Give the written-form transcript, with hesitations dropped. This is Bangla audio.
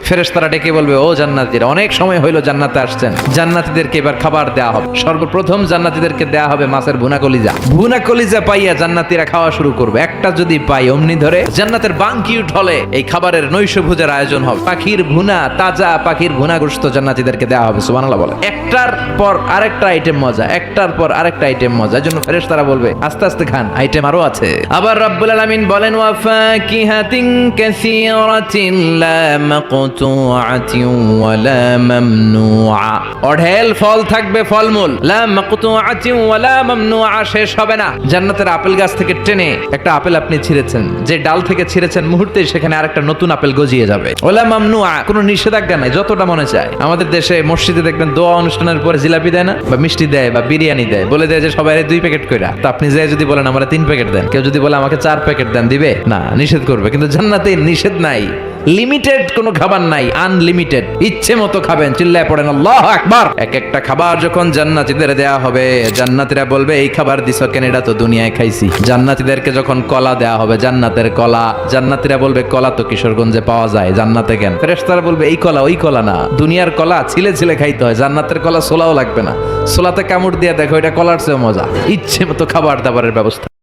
ফেরেশতারা ডেকে বলবে, ও জান্নাতীরা, অনেক সময় হইলো জান্নাতে আসছেন, জান্নাতীদেরকে এবার খাবার দেয়া হবে। সর্বপ্রথম জান্নাতীদেরকে দেয়া হবে মাছের ভুনা কলিজা। ভুনা কলিজা পাইয়া জান্নাতীরা খাওয়া শুরু করবে। একটা যদি পাই অমনি ধরে জান্নাতের বাঙ্কি উঠলে এই খাবারের নৈশভোজের আয়োজন হবে। পাখির ভুনা, তাজা পাখির ভুনা গোশত জান্নাতীদেরকে দেয়া হবে। সুবহানাল্লাহ বলে। একটার পর আরেকটা আইটেম মজা, একটার পর আরেকটা আইটেম মজা। এজন্য ফেরেশতারা বলবে, আস্তে আস্তে খান, আইটেম আরো আছে। আবার রব্বুল আলামিন বলেন, ওয়া ফাকিহাতিন কাসীরাতিন লা মাকতুআতিন ওয়া লা মামনুআ। অঢেল ফল থাকবে, ফলমূল। লা মাকতুআতিন ওয়া লা মামনুআ, শেষ হবে না। জান্নাতের আপেল গাছ থেকে টেনে একটা আপেল আপনি ছিঁড়েছেন, যে ডাল থেকে ছিঁড়েছেন মুহূর্তেই সেখানে আরেকটা নতুন আপেল গজিয়ে যাবে। ওয়া লা মামনুআ, কোনো নিষেধাজ্ঞা নাই, যতটা মনে চায়। আমাদের দেশে মসজিদে দেখবেন দোয়া অনুষ্ঠানের পরে জিলাপি দেয় না, বা মিষ্টি দেয়, বা বিরিয়ানি দেয়, বলে দেয় যে সবাই 2 প্যাকেট কইরা। তো আপনি যে যদি বলেন আমরা 3 প্যাকেট দেন, কেউ যদি বলে আমাকে 4 প্যাকেট দেন, দিবে না, নিষেধ করবে। কিন্তু জান্নাতে নিষেধ নাই, লিমিটেড কোনো খাবার নাই, আনলিমিটেড, ইচ্ছে মতো খাবেন। চিল্লায় পড়েন আল্লাহু আকবার। এক একটা খাবার যখন জান্নাতীদের দেয়া হবে, জান্নাতীরা বলবে, এই খাবার দিছো কেন, এটা তো দুনিয়ায় খাইছি। জান্নাতীদেরকে যখন কলা দেয়া হবে, জান্নাতের কলা, জান্নাতীরা বলবে, কলা তো কিশোরগঞ্জে পাওয়া যায়, জান্নাতে কেন? ফেরেশতারা বলবে, এই কলা ওই কলা না, দুনিয়ার কলা ছিলে ছিলে খাইতে হয়, জান্নাতের কলা ছোলাও লাগবে না, ছোলাতে কামড় দিয়ে দেখো, এটা কলার চেয়েও মজা। ইচ্ছে মতো খাবার দাবারের ব্যবস্থা।